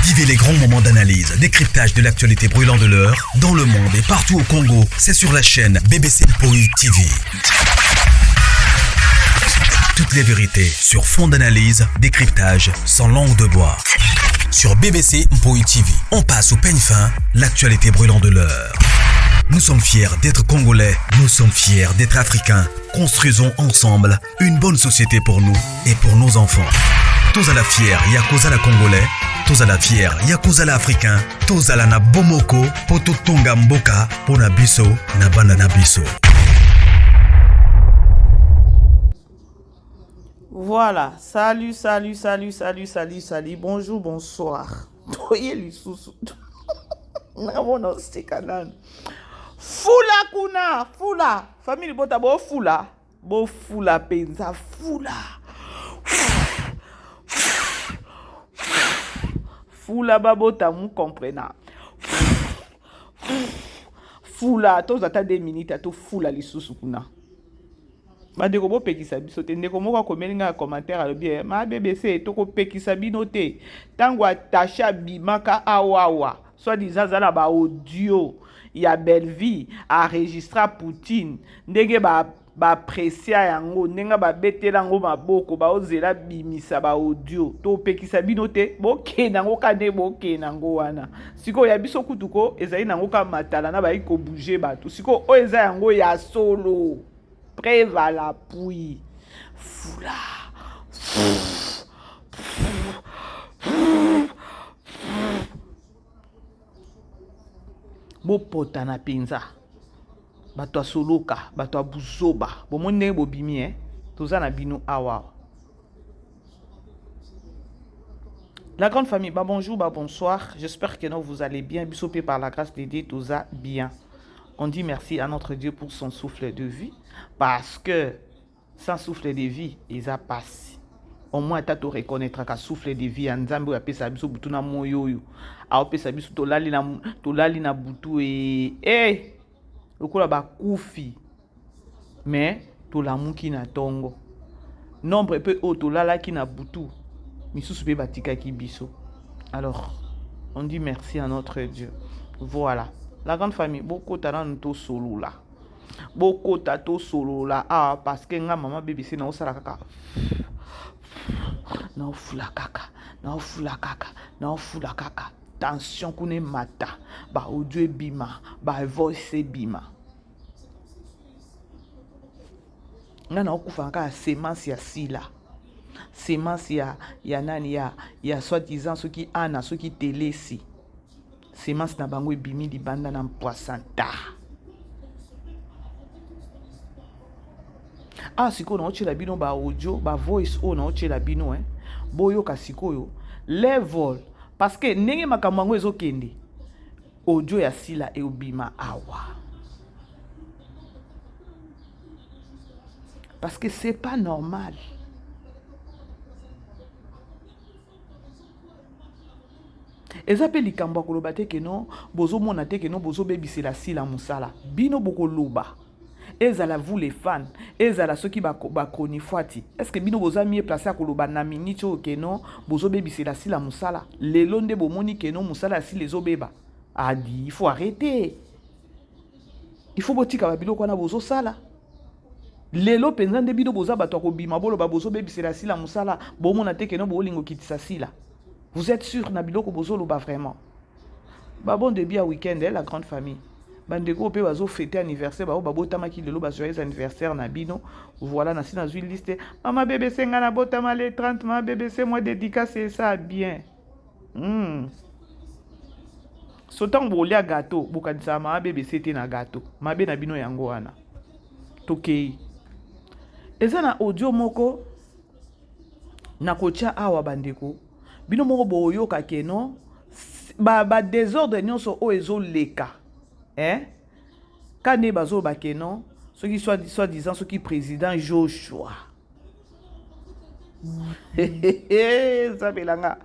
Vivez les grands moments d'analyse, décryptage de l'actualité brûlante de l'heure, dans le monde et partout au Congo. C'est sur la chaîne BBC Mpoi TV. Toutes les vérités sur fond d'analyse, décryptage, sans langue de bois. Sur BBC Mpoi TV, on passe au peigne fin, l'actualité brûlante de l'heure. Nous sommes fiers d'être Congolais, nous sommes fiers d'être Africains. Construisons ensemble une bonne société pour nous et pour nos enfants. Tous à la fière, Yakozala Congolais, tous à la fière, Yakozala Africain, tous à la na Bomoko, poto tonga mboka, pona biso, na banda na biso. Voilà, salut, bonjour, bonsoir. Fula kuna, fula. Famille bota bo fula penza, fula. Fula babota mou comprena. Fula, tous ata 2 minutes ato fula lisusu kuna. Bandeko bo pekisa biso te ndeko moko akomelinga na commentaire alobi ma BBC toko pekisa bino te tango atasha bimaka awawa soit disant zala ba audio ya Belleville enregistra Poutine ndenge ba presia yango ndenge ba betela ngo maboko ba ozela bimisa ba audio to pekisa bino te bo kena ngo kande bo kena ngo wana siko ya biso kutuko ezali nango ka matala na ba iko bouger bato siko o eza yango ya solo prévala puis fula bo pota na penza bato asoloka bato abuzoba bomone bo bimi toza na bino awa. La grande famille, bonjour, bonsoir, j'espère que vous allez bien, bisopé par la grâce de Dieu, toza bien. On dit merci à notre Dieu pour son souffle de vie, parce que sans souffle de vie, ils a passé. Au moins, tu as reconnaître qu'un souffle de vie, en Zambie, tu as besoin de moyo. A tu as besoin de lali na butu et le kola ba koufi. Mais tu la mouki na tongo. Nombre peu auto lala ki na butu. Misusu pe batika ki biso. Alors, on dit merci à notre Dieu. Voilà. La grande famille, beaucoup de to solo là. Beaucoup de to solo là. Ah, parce que nga maman bébé c'est na osala kaka. Na ofula kaka. Tension kune mata. Ba audio bima, ba voice bima. Nga na okufa kaka semence ya sila. Semence ya nani ya soi-disant ceux qui ana ceux qui telesi. Semence na bango ebimi libanda na poisanta. Ah siko na ochela bino ba audio ba voice o na ochela bino boyo kasikoyo level parce que ndenge makambo yango ezokende audio ya sila e obima awa. Parce que c'est pas normal. Eza pe likambo koloba te ke non bozo mona te ke non bozo bebisela sila musala bino boko loba ezala vous les fans ezala ceux qui ba konifwati est-ce que bino boza mieux placé à koloba na minute o ke non bozo bebisela sila musala lelo nde bomoni ke non musala si les obeba a dit il faut arrêter, il faut botika ba biloko na bozo sala lelo penza nde bino boza bato ko bima bolo ba bozo bebisela sila musala bomona te ke non bo lingo kitisa sila. Vous êtes sûr, Nabiloko Bozolo, bah vraiment. Bah bon début à week-end, la grande famille. Bandeko pe bazo fêter anniversaire, bah babo tamaki lelo bah joyeux anniversaire Nabino. Voilà, nasi na une liste. Maman bébé c'est ngana botama les 30, maman bébé c'est moi dédicace c'est ça bien. Sotan bolia gâteau, bokadisa maman bébé c'était na gâteau. Mabe Nabino yango wana. Tokei. Eza na audio moko na kocha awa bandeko. Bino moko boyoka ke non ba désordre nyonso o ezo leka kane bazo ba ke non ceux qui soit disant ceux qui président Joshua ça belanga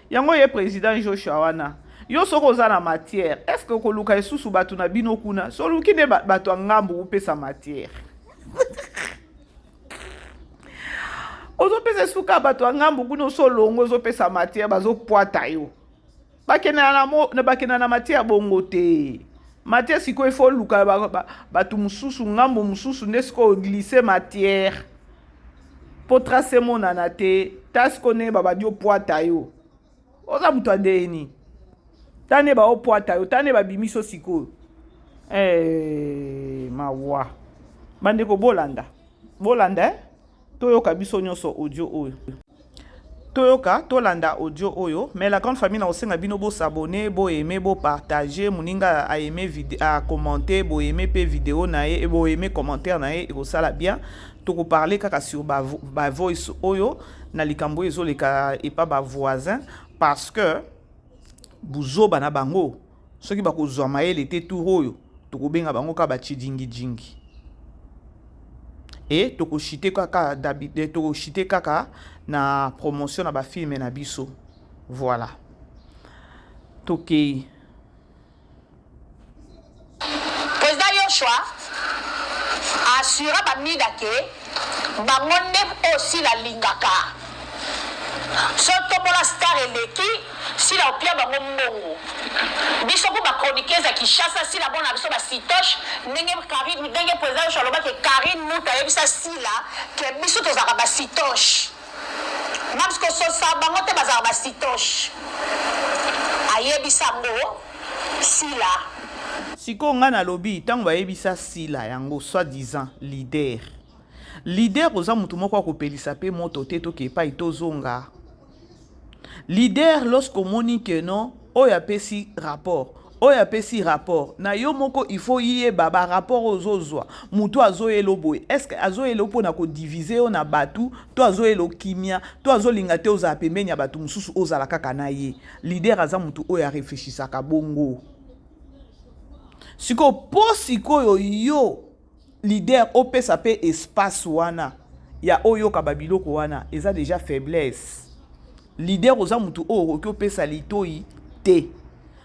yango ye président Joshua wana yo soko za na matière est-ce que ko luka esusu batu na bino kuna so luki ne batu ngambu upesa matière Ozo pesa suka bato ngambu kuno so longo zo pesa matière bazo poata yo. bakena na matière bongo te. Matière siko il faut luka batu mususu ngambo mususu nesko glisser matière. Pour tracer mon anate, tasko ne babadio poata yo. Oza mutu adeni. Tane ba o poata yo, tane ba bimiso siko. Mawa. Bandeko bolanda. Bolanda toyoka biso nyonso audio oyo. Toyoka tolanda audio oyo, mais la grande famille na osenga bino bo s'abonner, bo aimer, bo partager, muninga a aimer à commenter, bo aimer pe vidéo na ye, bo aimer commentaire na ye, ko sala bien. Toko parler kaka sur ba voice oyo na likambo ezo leka et pas ba voisin parce que buzo bana bango soki ba ko zwa maele te tout oyo toko benga bango ka ba chidingi jingi. Et toko chité kaka d'habitude toko chité kaka na promotion na ba film na biso. Voilà. Toke. Président Yoshua assura ba midake bangonde aussi la lingaka. Soto pour la star eleki si la opia bango mbongo. Biso ko ba chroniqueuse à Kinshasa si la bonne biso ba sitoche ndenge Karine ndenge président Yoshua loba ke Karine muta yebisa si la ke biso tozaka ba sitoche. Parce que so sa bango te bazaka ba sitoche. Ayebisa ngo si la Siko nga na lobby tango bayebisa sila yango soi-disant leader oza mutu moko akopelisa pe moto te toke pa itozonga leader lorsqu'on moni que non oyo apesi rapport na yo moko il faut yeba ba rapport ozozwa mutu azoyelo boye est-ce que azoyelo pona ko diviser yo na batu to azoyelo kimia to azolinga te oza pembeni ya batu mususu ozala kaka na ye leader aza mutu oyo areflechisaka bongo. Siko po siko yo leader opesa pe espace wana ya oyo kababiloko wana eza déjà faiblesse. Leader oza mutu oyo ki opesa litoi te.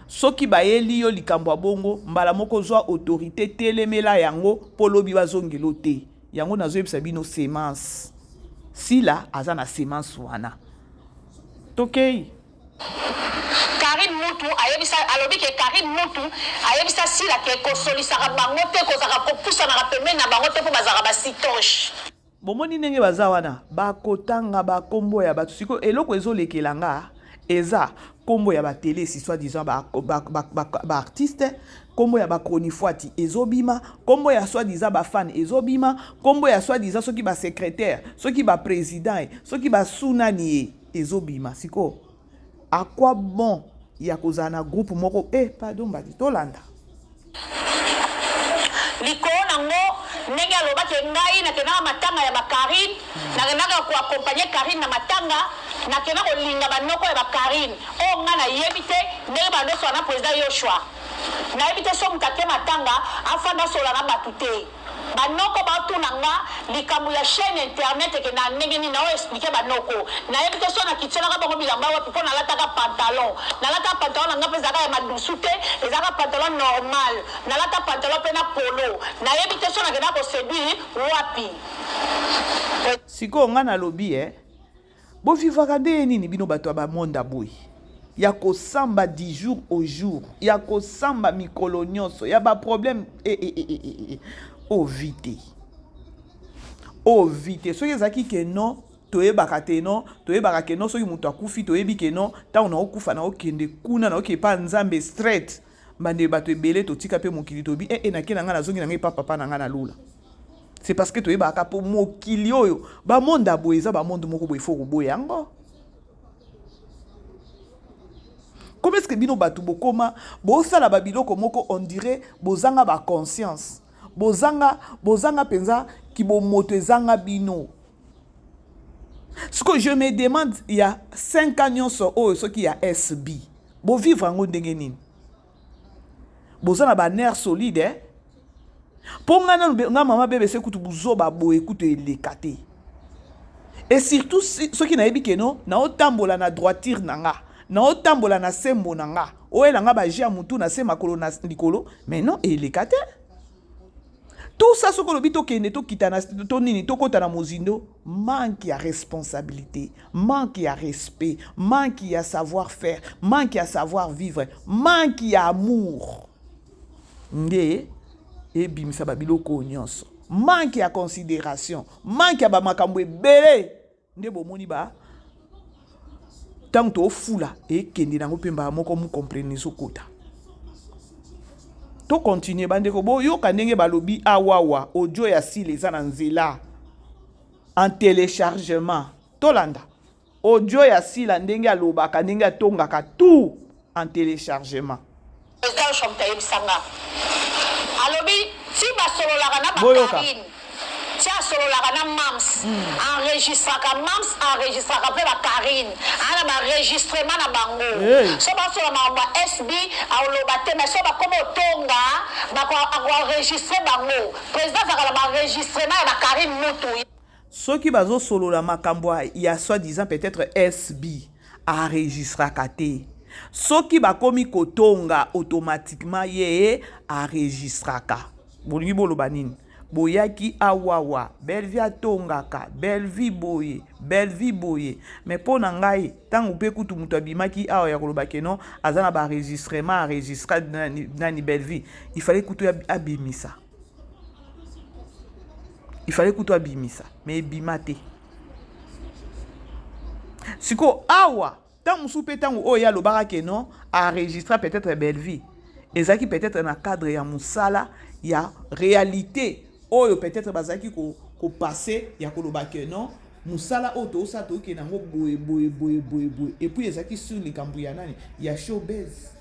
Soki bayeli yo likambo bongo mbala moko zwa autorité telemela yango polobi bazongelo te. Yango nazo yebisa bino semence. Sila aza na semence wana. Tokei. Karine Mutu ayebisa alobi ke Karine Mutu ayebisa si la ke kosolisa bango te kozaka kopusa na pembeni na bango te po bazaka ba sitoche. Bomoni ndenge baza wana bakotanga bakombo ya batu siko eloko ezolekelanga eza kombo ya ba télé si soi-disant ba artiste kombo ya ba chronifuati ezobima kombo ya soi-disant ba fan ezobima kombo ya soi-disant soki ba secrétaire soki ba président soki ba sunani ezobima siko à quoi bon ya kozana groupe moko pardon badi tolanda liko nango ndenge aloba ke ngai na kena matanga ya bakarine na kena ko accompagner Karine na matanga na kena ko linga banoko ya bakarine o nga na yebite ndenge bandoso na président Yoshua na yebite so mutake matanga afanda sola na batute banoko batunanga likambo ya chaîne internet ke na ndenge ni na o expliquer banoko na yebite so na kitela ka bango bilamba wa pipo na lataka pantalon na pesa ka ya madusu te ezaka pantalon normal na lata pantalon pe na polo na yebite so na kena ko séduire wapi siko nga na lobi bo vivaka nde nini bino bato ba monda boy ya ko samba 10 jours au jour ya ko samba mikolo nyonso ya ba problème vite soki ezaki ke non toyebaka te non toyebaka ke non soki mutu akufi toyebi ke non ntango na okufa na okende kuna na okepa nzambe straight bande bato ebele totika pe mokili tobi nake na nga nazongi na ngai pa papa na nga na lula c'est parce que toyebaka po mokili oyo bamonda boye eza bamonde moko boye fo koboya yango. Comment est-ce que bino bato bokoma bosala babiloko moko on dirait bozanga ba conscience bozanga penza ki bo moto ezanga bino. Ce que je me demande il y a 5 ans nyonso oyo soki ya SB bo vivre ngo ndenge nini bozana ba nerf solide po nga mama bébé se kutu buzoba bo écoute elekate et surtout soki na yebi keno na otambola na droiture nanga na otambola na sembo nanga oyela nga ba jia mutu na se makolo na likolo mais non elekate Tout ça, ce que le bito kende to kitana to nini to kota na mozindo, manque à responsabilité, manque à respect, manque à savoir-faire, manque à savoir-vivre, manque à amour. Nde e bimisa babilo ko nyonso. Manque à considération, manque à ba makambo ebele. Nde bomoni ba tant to fula e kende nango pemba moko mu comprendre so kota. To continue bandeko bo yo kanenge balobi awawa audio ya si les na nzela en téléchargement tolanda audio ya si la ndenge aloba kanenge atongaka tout en téléchargement président Chamtaye Bisanga alobi si basololaka na bakarine si asololaka na mams enregistraka mpe bakarine ana baregistrement na bango so basolola makambo ya SB aoloba te mais so bakoma otonga bakoenregistre bango président azalaka na baregistrement ya bakarine mutu soki bazosolola makambo ya soi-disant peut-être SB aregistraka te soki bakomi kotonga automatiquement ye aregistraka bolingi boloba nini boyaki awawa belvi atongaka belvi boye mais mpo na ngai ntango mpe kutu moto abimaki awa ya koloba keno aza na baenregistrement enregistra nani belvi il fallait kutu abimisa mais ebima te siko awa ntango mosusu mpe ntango oyo ye alobaka keno aenregistra peut-être belvi ezalaki peut-être na cadre ya mosala ya réalité oyo peut-être bazaki ko passer ya koloba ke non musala oto osa to ke nango boye et puis ezaki sur likambo ya nani ya showbiz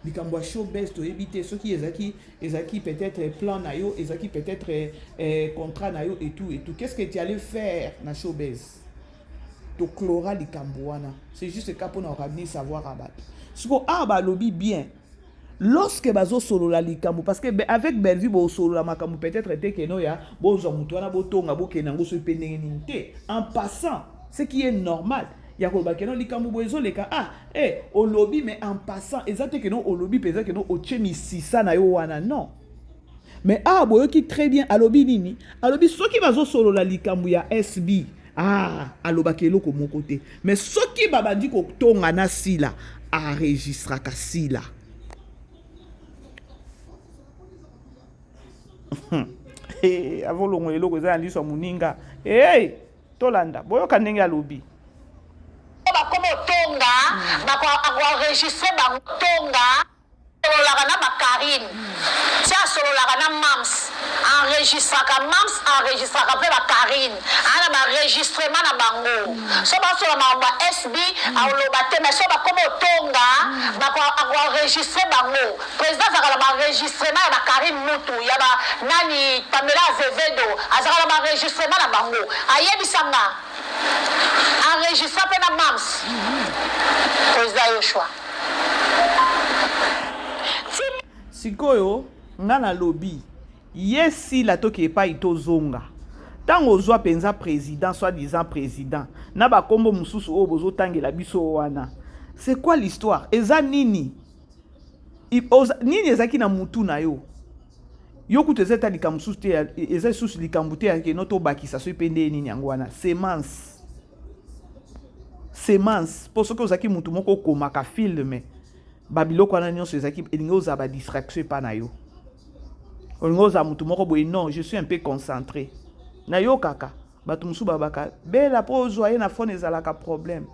likambo ya showbiz to éviter ce qui ezaki peut-être plan na yo ezaki peut-être contrat na yo et tout qu'est-ce que tu allais faire na showbiz to clora likambo wana c'est juste ka pour na ramener savoir abat siko ba lobby bien lorsque bazo solo la likambo parce que avec Bellevue bo solo la makambo peut-être était que no ya bozo mutu wana botonga bokenango so penenite en passant ce qui est normal ya ko bakeno likambo bozo leka au lobby mais en passant exactement que no au lobby peut-être que no o chemi sisa na yo wana non mais boyo qui très bien à lobby nini à lobby soki bazo solo la likambo ya SB alobakelo ko mon côté mais soki babandi ko tonga na sila enregistra ka sila avolongo eloko eza na liso moninga tolanda boyoka ndenge alobi bakoma otonga bakoenregistre bango tonga sololaka na bakarine si asololaka na mams enregistraka mpe bakarine ana baregistrement na bango so basolola makambo ya SB aoloba te mais so bakoma otonga bakoenregistre bango président azalaka na baregistrement ya bakarine mutu ya nani Pamela Azevedo azalaka na baregistrement na bango ayebisanga enregistre mpe na mams président Yoshua sikoyo nga na lobi yesi la toki epai tozonga ntango ozwa penza président soi-disant président na bakombo mosusu oyo bozotangela biso wana c'est quoi l'histoire eza nini ezaki na mutu na yo kutu eza eta likambo mosusu te eza lisusu likambo te yake no tobakisa so epe nde nini yango wana semence mpo soki ozalaki mutu moko okomaka filme babiloko wana nyonso ezaki elingi ozala badistraction epa na yo olingi ozala mutu moko boye non je suis un peu concentré na yo kaka bato mosusu babaka bela mpo ozwa ye na fone ezalaka problème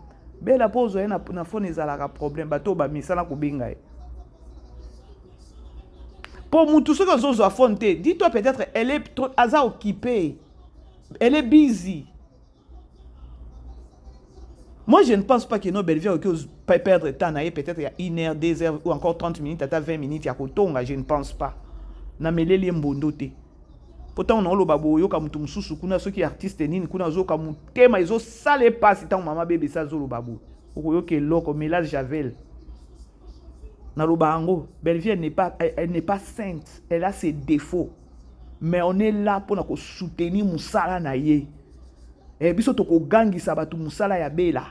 bela mpo ozwa ye na fone ezalaka problème bato oyo bamisana kobenga ye mpo mutu soki ozozwa fone te dis-toi peut-être elle est trop aza occupée elle est busy. Moi, je ne pense pas que nos Bellevue peut perdre temps, peut-être il y a 1 heure, 2 heures ou encore 30 minutes, à 20 minutes, il y a Kotonga, je ne pense pas. Na meleli mbondote. Pourtant, on a le babo, yo comme tout sous kuna ceux qui artistes nini kuna zo comme tema izo sale pas si tant maman bébé ça zo le babo. Yo ke loko mélange javel. Na lo bango, Bellevue elle n'est pas sainte, elle a ses défauts. Mais on est là pour nous soutenir musala na ye. Biso toko gangi sabatu musala ya bela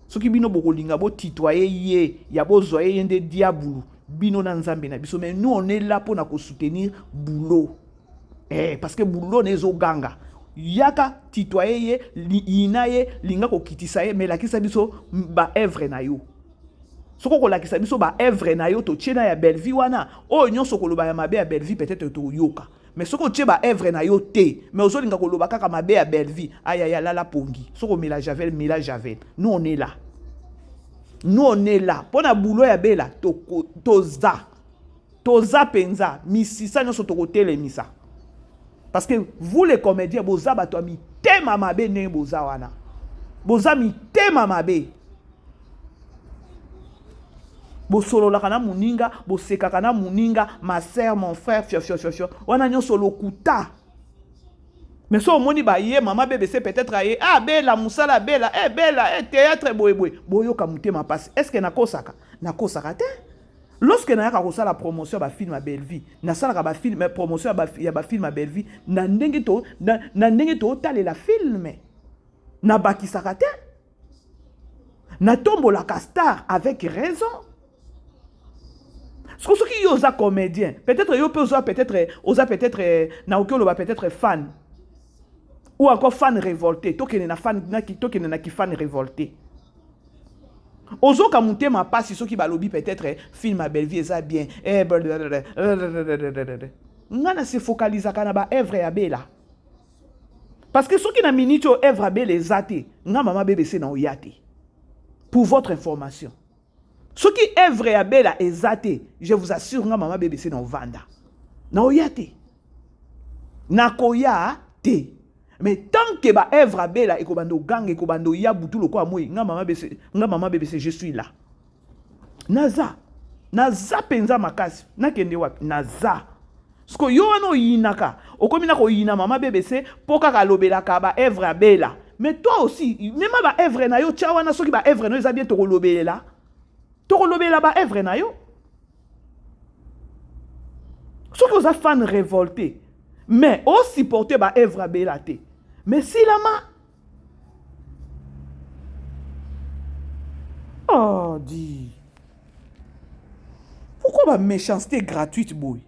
soki bino bokolinga bo titoyer ye ya bozoye yende diabulu bino na nzambe na biso mais nous on est là pour na ko soutenir boulot parce que boulot nezo ganga yaka titoye inaye linga ko kitisa ye mais la kisa biso ba œuvre na yo soko ko la kisa biso ba œuvre na yo to chena ya belle vie wana o nyonso ko loba ya mabe ya belle vie peut-être to yoka mais soko tche ba œuvre na yo te mais ozo linga ko loba kaka mabe ya belle vie aya la la pongi soko mélange javel nous on est là pona boulot ya bela toza penza misisa nyonso to ko telemisa. Parce que vous les comédiens, boza bato mi tema mabe ne boza wana. Boza mi tema mabe. Bo solo la kana muninga, bo seka kana muninga, ma sœur, mon frère, fio. Wana nyo solo kuta. Mais so moni ba ye mama bébé c'est peut-être aye ah bella musala bella théâtre boy. Boyo kamute ma passe. Est-ce que na kosaka? Na kosaka te? Lorsque na yaka kosala promotion ba film à belle vie, na sala ba film promotion ya ba film à belle vie, na ndenge to tale la film. Na bakisaka te. Na tombo la star avec raison. Ce qui yosa comédien, peut-être yo peut-être na okolo ba peut-être fan ou encore fan révolté, tokene na fan na ki fan révolté. Ozo kamute ma passe ce qui balobi peut-être film à belle vie ça bien ngana se focalisa kana ba œuvre ya bela parce que ce qui na minute œuvre ya bela ezate nga mama BBC na oyate pour votre information ce qui œuvre ya bela ezate je vous assure nga mama BBC na ovanda na oyate na koya te. Mais tant que ba œuvre bela et kobando gang et kobando ya butu loko amoy nga mama BBC je suis là. Naza penza makasi na kende wapi naza. Sko yo ano yinaka okomi na ko yina mama BBC poka ka lobela ka ba œuvre bela. Mais toi aussi même ba œuvre na yo tia wana soki ba œuvre no eza bien to lobela. To lobela ba œuvre na yo. Soki oza fan révolté mais on supporter ba œuvre bela te. Mais si la main. Oh, dis. Pourquoi ma méchanceté gratuite, boy?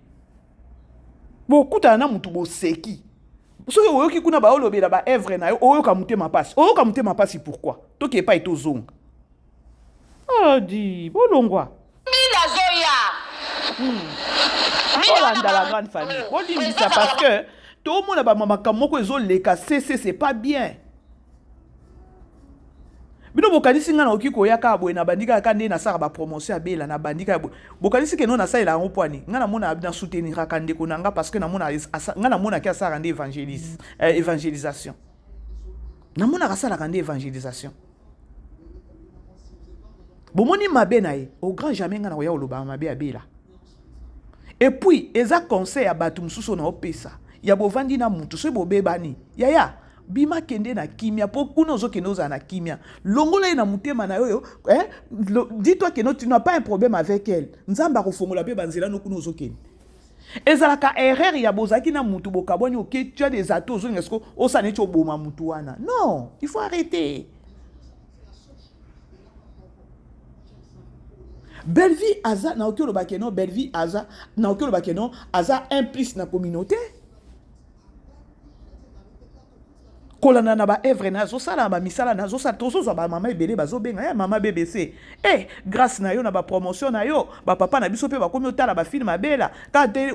Beaucoup d'ana mutu bo seki. Parce que oyo ki kuna ba olobe la ba œuvre na yo, oyo kamute ma passe. Oyo kamute ma passe pourquoi? To ki pas eto zong. Oh, dis. Bolongwa. Mila zoya. Oh, dans la grande famille. On dit ça parce que tout le monde a ba mama kamoko ezo leka c'est pas bien. Bino bokanisi nga na okiko yaka boye na bandika ka nde na sara ba promotion abela na bandika boye. Bokanisi ke no na sala en poani. Nga na mona na soutenir ka ndeko ko nanga parce que na mona nga na mona ka sara nde évangélisation. Na mona ka sala ka nde évangélisation. Bomoni mabe na ye au grand jamais nga na ya oloba mabe abela. Et puis eza conseil ya batu mususu na opesa. Ya bovandi na mutu so bobebani yaya bima kende na kimia po kuno zo kenoza na kimia longola na mutema na yoyo dis-toi que tu n'as pas un problème avec elle nzamba ko fongola pe banzela no kuno zo kende ezalaka erreur ya bozaki na mutu bokaboni OK tu as des atos zo ngesko osane cho boma mutu wana non il faut arrêter. Belle vie aza na okolo bakeno belle vie aza na okolo bakeno aza implice na communauté. Kolana na ba evre na zo sala ba misala na zo sa tozo zo ba mama ebele bazo benga mama BBC grâce na yo na ba promotion na yo ba papa na biso pe ba komi otala ba film abela ka te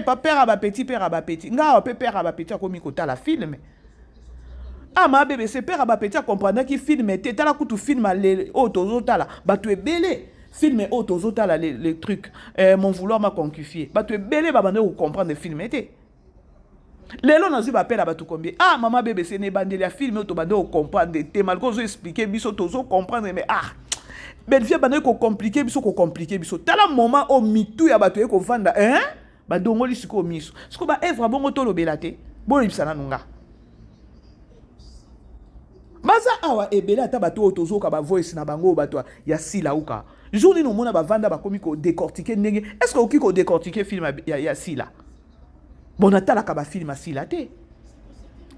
papa père ba petit nga pe père ba petit akomi kotala film mama BBC père ba petit comprendre ki film était tala kutu film le tozo tala ba tu ebele film tozo tala les trucs mon vouloir m'a conquifié ba tu ebele ba bande ko comprendre film était. Lelo nazi ba pela batu combien mama BBC ne bandeli ya film to bande comprendre te malko zo expliquer biso to zo comprendre mais belle vie bande ko compliquer biso tala moment au mitu ya batu ko vanda ba dongoli siko miso siko ba evra bongo to lobela te bo libisana nunga baza awa ebela ta batu to zo ka ba voice na bango batu ya sila uka journée no mona ba vanda ba komi ko décortiquer ndenge est-ce que okiko décortiquer film ya sila bon atala ka ba film asila te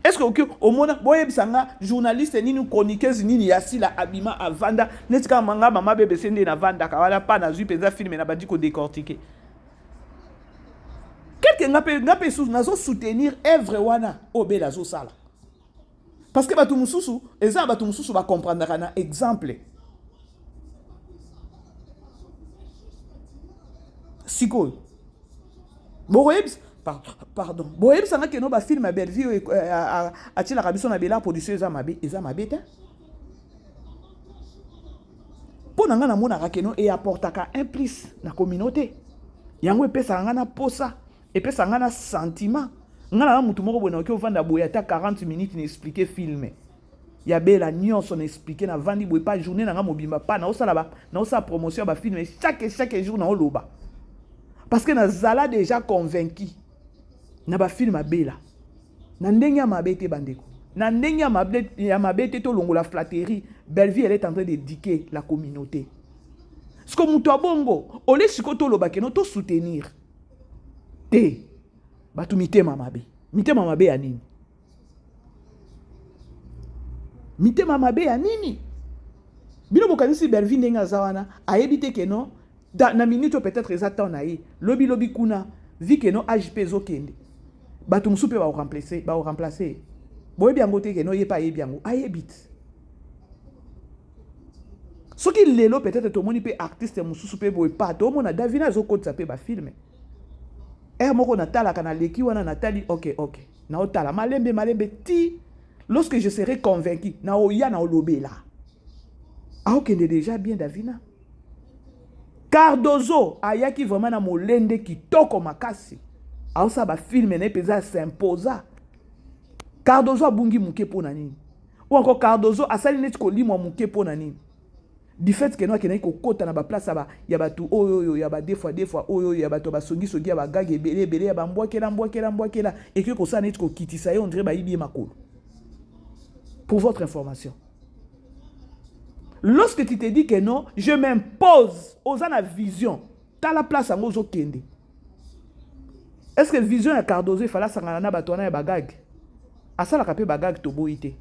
est-ce que au mona boye bisanga journaliste nini chroniqueuse nini yasila abima avanda netika manga mama BBC nde na vanda ka wala pa na zui penza film na bandi ko décortiquer Quelqu'un ngape soutenir œuvre wana obela zo sala. Parce que batu mususu, eza batu mususu ba comprendre na exemple. Siko. Pardon. Boyeb sanga que no ba film a belle vie a tila kabiso na bela production eza mabe ta. Po nanga na mona ka no et apportaka un plus na communauté. Yango epesa nga na posa, epesa nga na sentiment. Nga na mutu moko bona ke ovanda boya ta 40 minutes na expliquer film. Ya bela nyonso na expliquer na vandi boye pas journée na nga mobimba pa na osala promotion ba film chaque jour na oloba. Parce que na zala déjà convaincu na ba film abela. Na ndenge ya mabete bandeko. Na ndenge ya mabete to longo la flatterie, Belleville elle est en train d'éduquer la communauté. Ce que mutu abongo, ole sikoto loba ke no to soutenir. Te batu mitema mabe. Mitema mabe ya nini? Mitema mabe ya nini? Bino bokanisi Belleville ndenge azawana, ayebite ke no na minute peut-être exactement na ye. Lobi kuna, vi ke no AJP zo kende. Batu musupe ba remplacer. Boye biango te ke no ye pa ye biango. Ayebite. Ce qui lelo peut-être tout moni pe artiste mususu pe boye pa to mona Davina zo kotsa pe ba filme. Moko natala kana leki wana natali OK. Na otala malembe ti lorsque je serai convaincu na oya na olobela. Okende déjà bien Davina. Cardozo ayaki vraiment na molende kitoko makasi. Aosa ba filme na peza s'imposa. Cardozo abungi muke pona nini? Ou encore Cardozo asali net ko limwa muke pona nini? Du fait que nous avons kota na ba place ba ya batu oyo ya ba des fois oyo ya batu ba songi ya ba gage belé ya ba mbwakela et que ça net ko kitisa on dirait ba ibi makolo. Pour votre information. Lorsque tu te dis que non, je m'impose aux ana vision, ta la place en ozo kende. Est-ce que vision ya Cardozo fala sangana na batu na ya ba gage? Asala kapé ba gage to boité.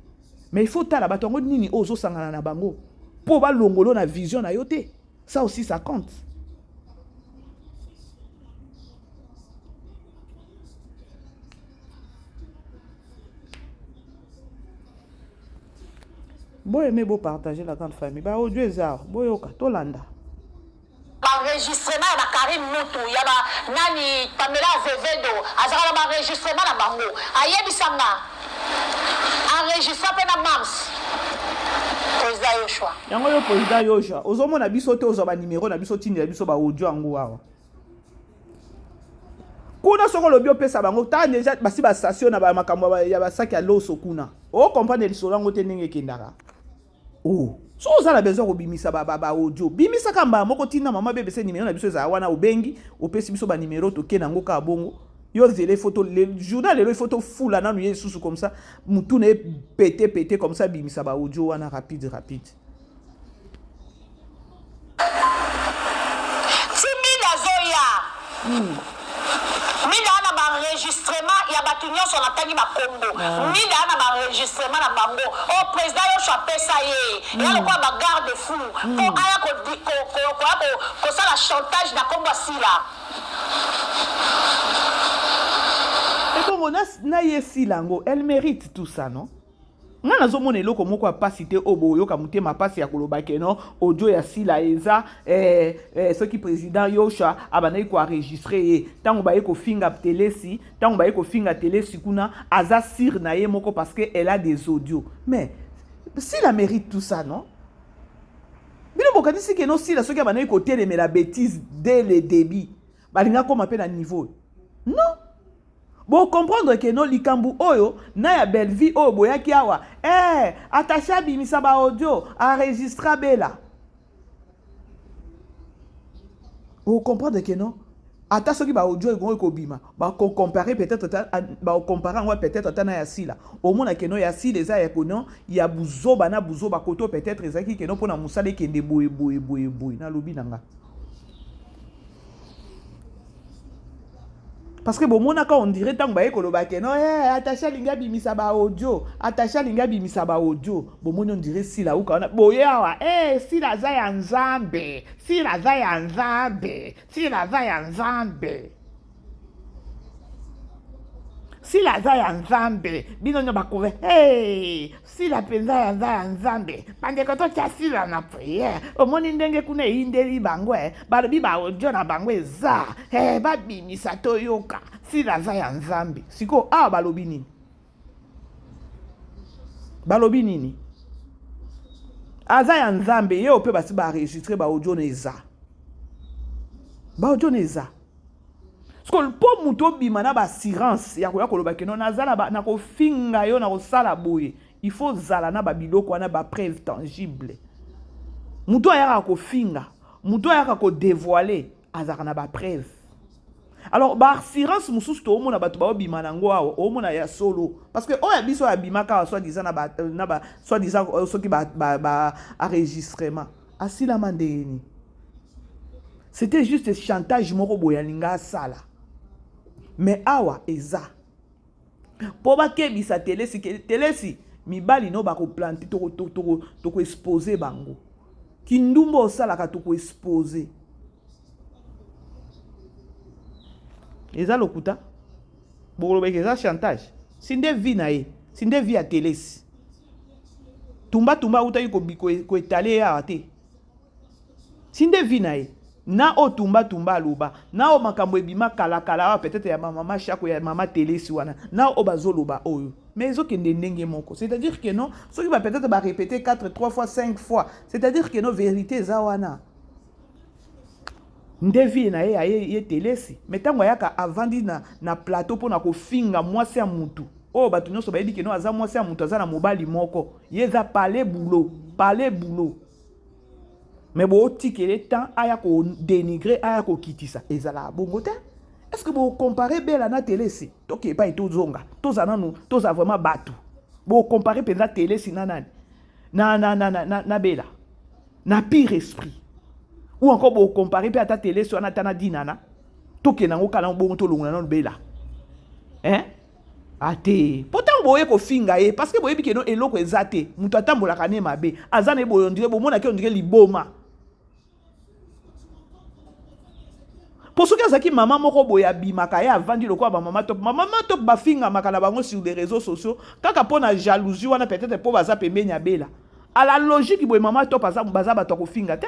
Mais il faut ta la batu ngo nini ozo sangana na bango. Pour ba longolo na vision na yote. Ça aussi ça compte. Bon aimer beau partager la grande famille. Ba audio ezar, boyoka tolanda. Enregistrement na Karim Mutu ya ba nani Pamela Azevedo azala ba enregistrement na bango. Ayebisanga. Enregistrement pe na Mams. Président Yoshua. Yango yo président Yoshua. Ozomona biso te ozoba numéro na biso tindi na biso ba audio ango awa. Kuna soko lobio pesa bango ta déjà basi ba station na ba makambo ya ba saki ya loso kuna. O comprendre le solango te ndenge kendaka. Oh. So ozala besoin ko bimisa ba audio. Bimisa kamba moko tinda mama bebe se numéro na biso za wana obengi, opesi biso ba numéro to ke nango ka bongo. Yo zele photo le journal le photo full là nanu yesusu comme ça mutu ne pété comme ça bimisa ba audio wana rapide Timi nazoya mina na ba enregistrement ya batu nyonso na tangi ba Congo mina na ba enregistrement na bango o président Yoshua pesa ye ya le kwa ba garde fou ko aya ko ça la chantage na Congo sila. Na yesi lango, elle mérite tout ça, non? Nga nazomona eloko moko a pas cité oboyo ka mutema pasi ya koloba ke non audio ya sila eza ce qui président Yoshua abana ko enregistrer tango ba ko finga telesi tango ba ko finga telesi kuna aza sir na ye moko parce que elle a des audios. Mais sila mérite tout ça, non? Bino bokani si ke non sila soki abana ko télémer la bêtise dès le début. Balinga ko mapena niveau. Non. Bon comprendre que non likambu oyo na ya Belleville oyo boyaki awa attaché bimisa ba audio enregistra bela. Bon comprendre que non ata soki ba audio ko bima ba comparer peut-être ba comparer ngwa peut-être tana ya sila au mona que non ya sila eza ya kono ya buzoba na buzoba koto peut-être ezaki que non pona musale kende boye na lobi nanga. Parce que bon mona on dirait tant ba ekoloba ke non attaché linga bimisa ba audio bon mona on dirait si la uka boya wa si la za ya nzambe sila aza ya nzambe bino nyo bakove hey sila mpenza aza ya nzambe bandeko totya sila na priere omoni ndenge kuna eyindeli bango balobi baaudio na bango eza babimisa toyoka sila aza ya nzambe siko awa balobi nini aza ya nzambe ye ope basi baenregistre baaudio na eza Parce que pour muto bima na ba assurance ya koya koloba keno nazala na kofinga yo na kosala boye il faut zala na ba biloko na ba preuve tangible muto ya kofinga muto ya ko dévoiler azaka na ba preuve alors ba assurance mususu to mona bato ba bima na ngo awo o mona ya solo parce que o ya biso ya bima ka soit disant na ba soit disant ceux qui ba enregistrement asila mandeni c'était juste chantage moko boya linga sala. Mais awa eza po bakebisa telesi mibali no bako planter toko exposer bango kindumbo osalaka toko exposer eza lokuta bokoloba eza chantage sinde vi na ye sinde vi ya telesi tumba utaki ko etale awa te sinde vi na ye na o tumba aloba na o makambo ebima kala peut-être ya mama chako ya mama telesi wana na o bazoloba oyo mais ezokende ndenge moko c'est-à-dire que non ceux qui va peut-être ba répéter 4 3 fois 5 fois c'est-à-dire que non vérité eza wana ndevi na ye telesi mais tango yaka avandi na plateau pona ko finga mwasi ya mutu o batu nyonso ba yedi que non aza mwasi ya mutu aza na mobali moko yeza parler boulot mais bon tikele temps aya ko dénigrer aya ko kitisa ezala bongo te est-ce que vous comparez bela na télé si toke pas to zonga to za nanu to za vraiment batu bo comparer penza télé si na bela na pire esprit ou encore bo comparer pe ata télé so na tana dinana toke nango kala bongo to longona non bela ate pourtant boye ko finga ye parce que boye bikeno eloko ezate mutu atambola kane mabe azane boyo ndire bo mona ke ondire liboma pour ceux qui zaki maman moko boya bimaka ya vandi lokwa ba mama top ba finga makala bango sur les réseaux sociaux kaka pona jalousie wana peut-être po baza pembeni ya bela à la logique boye mama top baza ba to ko finga te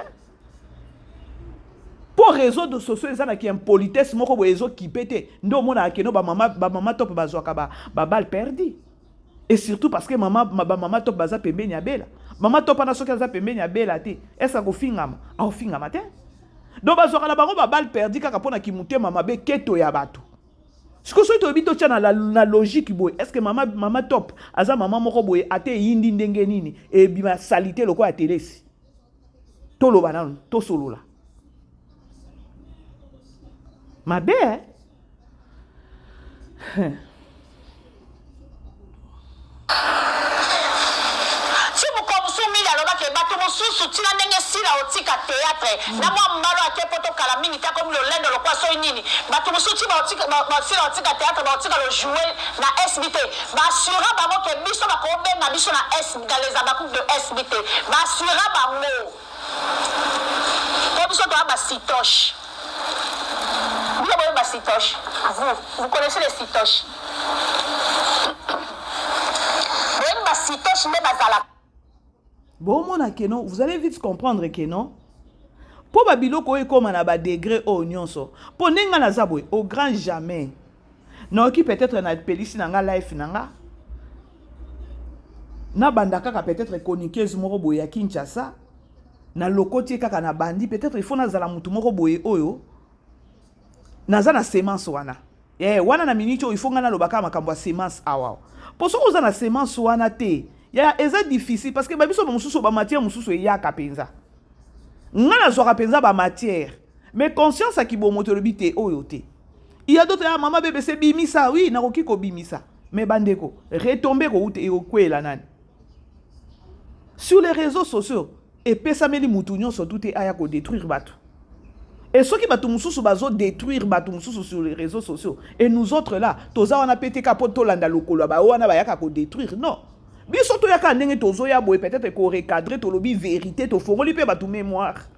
pour réseaux de sociaux ezana ki impolitesse moko boye ezo kipete ndo mona akeno ba mama top bazwaka ba balle perdu et surtout parce que mama top baza pembeni ya bela mama top na soki aza pembeni ya bela te esa ko fingama au fingama te donc bazwaka na bango ba balle perdu kaka pona kimutema mabe keto ya bato siko so to bito tcha na logique boye est-ce que mama top aza mama moko boye ate yindi ndenge nini e bima salité loko ya telesi to loba nanu to solola mabe tina ndenge sila otika théâtre na mwa mbalo ake poto kala mingi ta comme le lendo lo kwa so nini batu musuti ba otika ba sila otika théâtre ba otika le jouer na SBT ba sura ba mo ke biso ba ko benga biso na S dans les abakou de SBT ba sura ba mo ko biso to ba sitoche biso ba sitoche vous connaissez les sitoches oui ba sitoche ne bazala. Bon, mon akeno, vous allez vite comprendre que non. Pour babilo ko comme na ba degré au nyonso. Pour nenga na zabwe au grand jamais. Non qui peut-être na pelisi na nga life na nga. Na bandaka ka peut-être chroniqueuse moko boya Kinshasa. Na lokoti kaka na bandi peut-être il faut na zala mutu moko boye oyo. Na za na semence wana. Wana na minute il faut nga na lobaka makambo semence awa. Pour so ko za na semence wana te. Ya eza difficile parce que babiso mususu ba matière mususu ya kapenza ngana zo kapenza ba matière mais conscience a ki bo motorobité oyo te il y a d'autres maman bébé c'est bimisa oui na koki ko bimisa mais bandeko retomber ko ute e kwela nani sur les réseaux sociaux et pesameli mutu nyonso tout e aya ko détruire batu et ceux qui batu mususu bazo détruire batu mususu sur les réseaux sociaux et nous autres là toza wana pété capote to landa lokolo ba wana ba yaka ko détruire non. Biso to yaka ndenge tozo ya boye peut-être ko recadrer to lobi vérité to fongoli pe ba tu mémoire.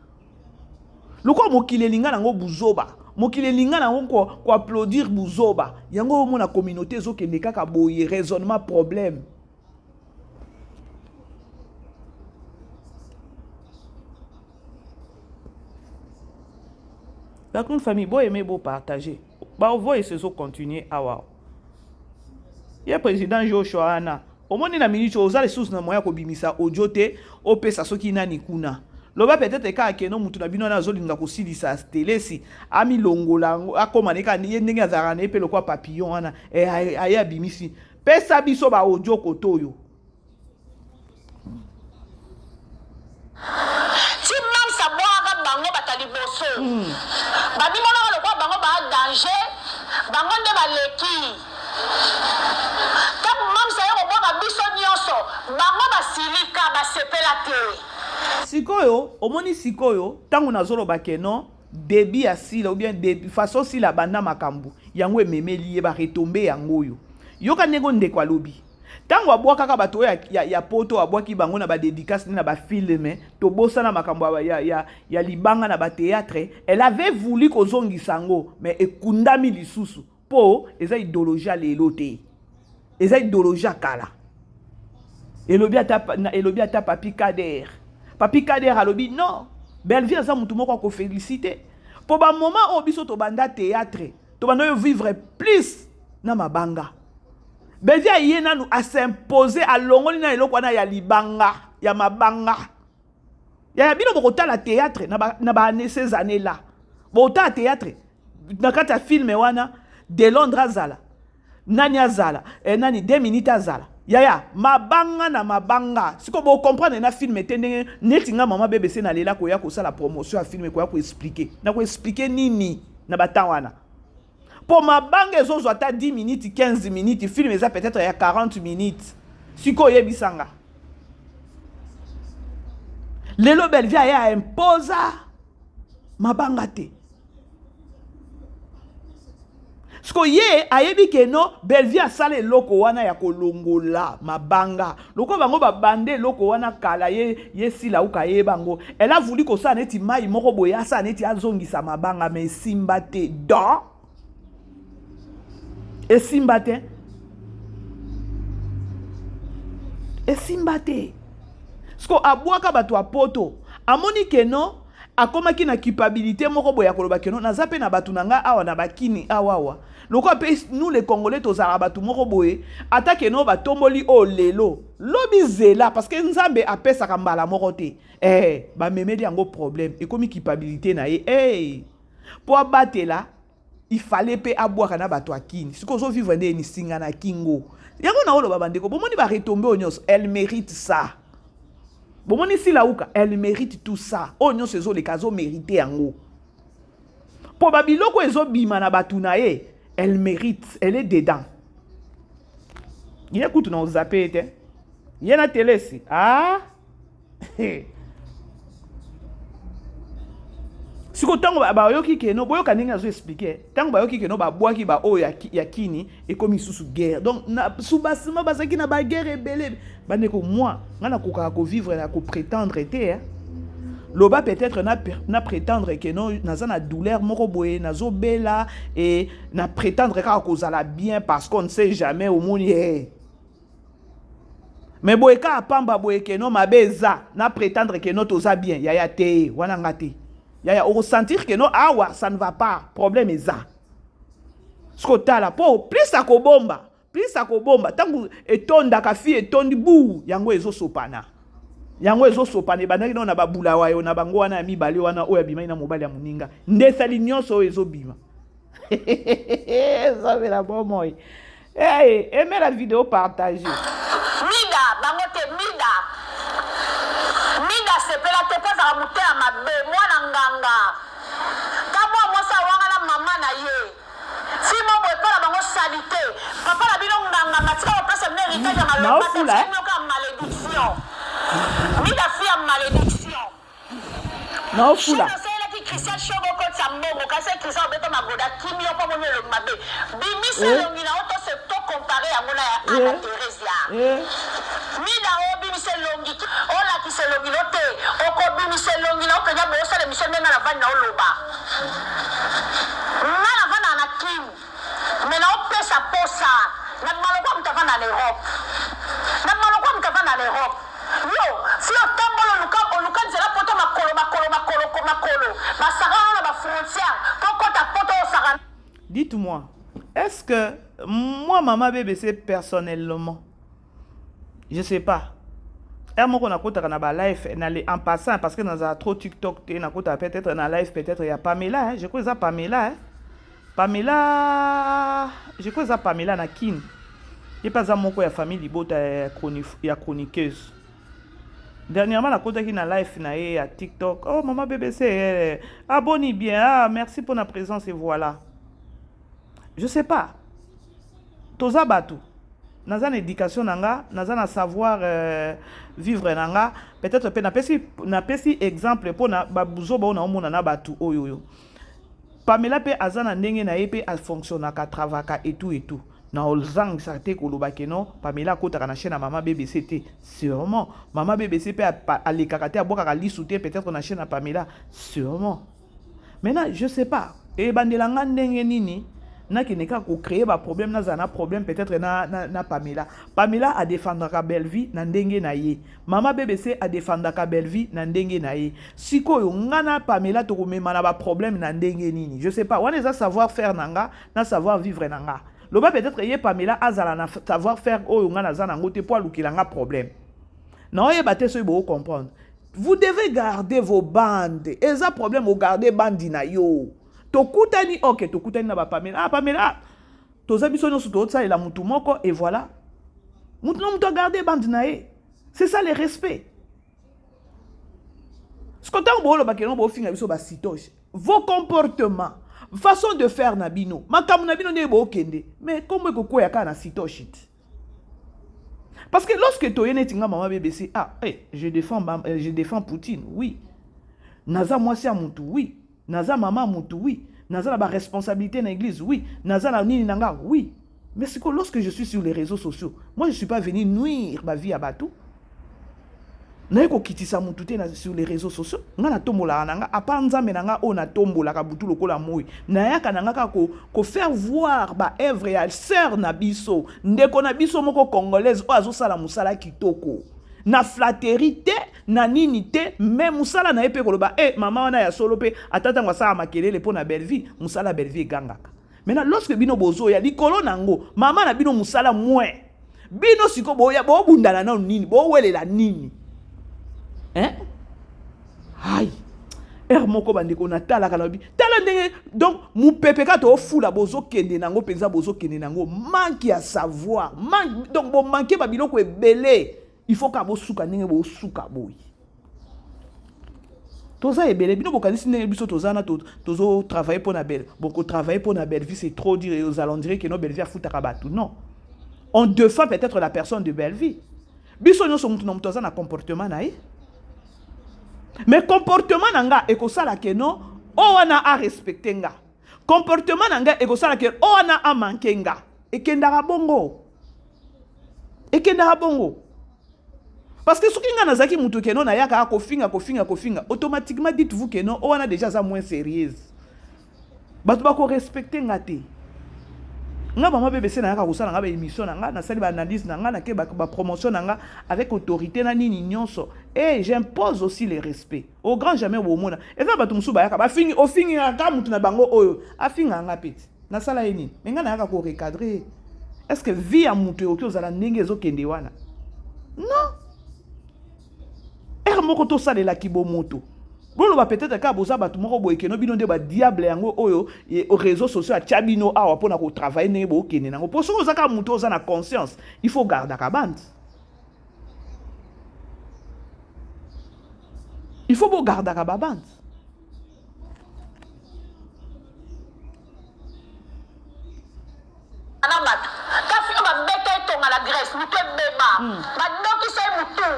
Loko mokile linga nango buzoba. mokili elinga nango ko applaudir buzoba yango mona communauté ezokende kaka boye raisonnement problème. La grande famille, beau aimer, beau partager. Bah, voyez ce sont continuer à voir. Il y a président Joshua Ana. Au moins, il a mis aux les sources na moya ko bimisa ojote o pesa soki nani kuna. Loba peut-être ka ke no mutu na bino na zolinga ko silisa télé si ami longola akoma ne ka ni ndenge azara ne pe lokwa papillon ana aya bimisi. Pesa biso ba ojo kotoyo. Bango batali boso babi mona le kwa bango ba danger bango nde baleki ta mamsa yo boka biso nyonso bango basilika basepela te sikoyo omoni sikoyo tango nazolo bakeno débit asila ou bien de façon si la banda makambu yango ememeli ba retomber yango yoka nego ndeko alobi tango abwa kaka bato ya poto abwaki bango na ba dédicace na ba filme to bosa na makambo ya libanga na ba théâtre elle avait voulu kozongisa ngo mais ekundami lisusu po eza idéologie lelo te eza idéologie kala elobi ata papi Kader alobi non Belleville aza mutu moko ko féliciter po ba moment o biso to banda théâtre to banda vivre plus na mabanga Bevia yena nous a s'imposer à longoli na eloko na ya libanga ya mabanga ya bino bokota la théâtre na ba année ces années là bota théâtre na kata film wana de Londres azala nani azala nani 2 minutes azala ya mabanga na mabanga siko bo comprendre na film etende netinga mama BBC na lela ko ya ko sala promotion ya film ko ya ko expliquer nini na batawana. Pour ma banque, ils ont 10 minutes, 15 minutes. Le film est peut-être à 40 minutes. Si vous avez bisanga. Lelo Belleville a imposé ma bangate. Ce que yé a yebi que non Belleville a salé loko wana ya kolongola mabanga. Loko bango ba bande loko wana kala ye sila uka ye bango. Elle a voulu que ça neti mai moko boya ça neti azongisa mabanga mais simbate dans et simbate sko abwaka bato a poto amoni ke non akomaki na culpabilité moko boya koloba ke non naza pe na bato nanga awa na bakini awawa loko pe nous les Congolais tozala bato moko boye atake no batomboli o lelo lobi zela parce que nzambe apesa kambala moko te ba memeli yango problème et comme culpabilité na ye po abatela il fallait pe abwaka na bato akini siko zo vivre nde ni singa na kingo yango na olo babandeko bomoni ba retomber onyos elle mérite ça bomoni silauka elle mérite tout ça onyos ezo le kazo mériter yango po babiloko ezo bima na batu na ye elle mérite elle est dedans il écoute na zappé te yena télé si siko tango ba yoki ke no boyoka ndenge azo expliquer tango ba yoki ke no ba bwaki ba o ya kini et comme sous guerre donc na subasima basaki na ba guerre ebele bandeko moi ngana koka ko vivre na ko prétendre te loba peut-être na prétendre que non naza na douleur moko boye nazo bela et na prétendre ka kozala bien parce qu'on ne sait jamais au monde mais boye ka pamba boye ke no mabeza na prétendre que non toza bien ya te wana ngate ya on ressentir que non awa ça ne va pas problème est ça ce que t'as là pour plus ça ko bomba tangu etonda ka fi etondi bu yango ezo sopana bandaki na babula wayo na bango wana mibale wana oya bima ina mobali ya muninga ndesali nyonso ezo bima ça va la bon moi aimez la vidéo partagez mida bango te mida sepela te pesa mute ya mabe mwana nganga kabo mosa wanga na mama na ye si mo boy para bango salite papa la bino nganga matika o pesa mérite ya maloba ka malédiction mida fia malédiction na ofula Christian Shogo ko tsambongo kase Christian beto magoda kimio ko monelo mabe bimisa longi na auto se to comparer ya mona ya Anna Teresa mida o bimisa longi ola ki se longi lote o ko bimisa longi na o kenya bo sale mission na la vanna oloba dites-moi, est-ce que moi, maman BBC, personnellement, je sais pas, moi, on a live en passant, parce que nous avons trop TikTok, peut-être dans live, peut-être il y a Pamela, hein? Je crois que c'est Pamela, hein? Pamela, je crois que c'est Pamela na kin. Il n'y a pas ça mon quoi, famille libota ya chroniqueuse. Dernièrement, la côte qui na live na TikTok. Oh maman BBC, abonnez bien, ah merci pour la présence et voilà. Je sais pas. Toza batu. Naza na éducation nanga, naza na savoir vivre nanga. Peut-être pe na pesi exemple pour na babuzo ba na omona na batu oyo. Pamela pe azana ndenge na yepe a fonctionnaka travaka et tout. Na olzang sate kolobake non Pamela kota na chaîne maman BBC te sûrement maman BBC pe a les karaté a boka li souté peut-être na chaîne Pamela sûrement. Maintenant je sais pas et bandelanga ndenge nini na kineka ko créer ba problème na zana problème peut-être na Pamela a défendre ka belle vie na ndenge na ye maman BBC a défendre ka belle vie na ndenge na ye sikoyo ngana Pamela to komema na ba problème na ndenge nini je sais pas wana za savoir faire nanga na savoir vivre nanga loba peut-être ye Pamela azala na savoir faire oyo ngana za nango te po alukilanga problème na oye baté so bo comprendre vous devez garder vos bandes et ça problème au garder bandi na yo tokutani ok tokutani na ba Pamela Pamela toza biso nyoso totsa ela mutu moko et voilà mutu garder bande na ye c'est ça le respect ce qu'on t'a bolo ba keno bo finga biso ba sitoche vos comportements façon de faire nabino makamu nabino ne bo kende mais comment ko koya ka na sitoche parce que lorsque to yene tinga maman BBC je défends Poutine oui naza moi c'est mutu oui naza maman mutu oui naza la ba responsabilité dans l'église oui naza la nini nanga oui mais c'est que lorsque je suis sur les réseaux sociaux moi je suis pas venu nuire ma vie à bateau na ko kitisa mutu te sur les réseaux sociaux ngana tombola nanga apanza menanga ona tombola ka butu lokola moi na yaka nanga ka ko faire voir ba œuvre ya sœur na biso ndeko na biso moko congolaise o azosala musala kitoko na flatterie te na nini te mais musala na epe koloba mama wana ya solo pe atata ngwa sa makelele po na belle vie musala belle vie gangaka maintenant lorsque bino bozo ya likolo nango mama na bino musala moins bino siko boya bo bundana na nini bo welela nini aïe moko bandeko na tala kalobi tala ndenge donc mu pepe ka to fula bozo kende nango penza bozo kende nango manque à savoir donc bon manquer ba biloko ebele il faut ka bo suka ndenge bo suka boy toza ebele bino bokanisi ndenge biso toza na tozo travailler pour na belle beaucoup travailler pour na belle vie c'est trop dire et aux allons dire que no belle vie a futa kabatu non on défend peut-être la personne de belle vie biso nyo so mutu na mutu na comportement na ye mais comportement nanga ekosala ke non o wana a respecter nga comportement nanga ekosala ke o wana a manquer nga ekendaka bongo parce que soki nga nazaki mutu ke non na yaka ko finga automatiquement dites-vous que non o wana déjà ça moins sérieuse batu ba ko respecter nga te nga maman BBC na yaka kosala nga ba émission nga na sali ba analyse nga na ke ba promotion nga avec autorité na nini nyonso et j'impose aussi le respect au grand jamais au mona et ça batu musuba yaka ba fingi o fingi nga mutu na bango oyo afinga nga peti na sala yini mais nga na yaka ko recadrer est-ce que vie ya mutu oki ozala ndenge ezokende wana non moko to salela kibomoto bolo ba peut-être ka boza batu moko boye keno bino nde ba diable yango oyo au réseaux sociaux a chabino awa pona ko travailler ne bo kene nango pour so ozaka mutu oza na conscience il faut garder ka bande il faut bo garder ka bande anabat kasi ba beta tonga la Grèce mutu beba ba doki sai mutu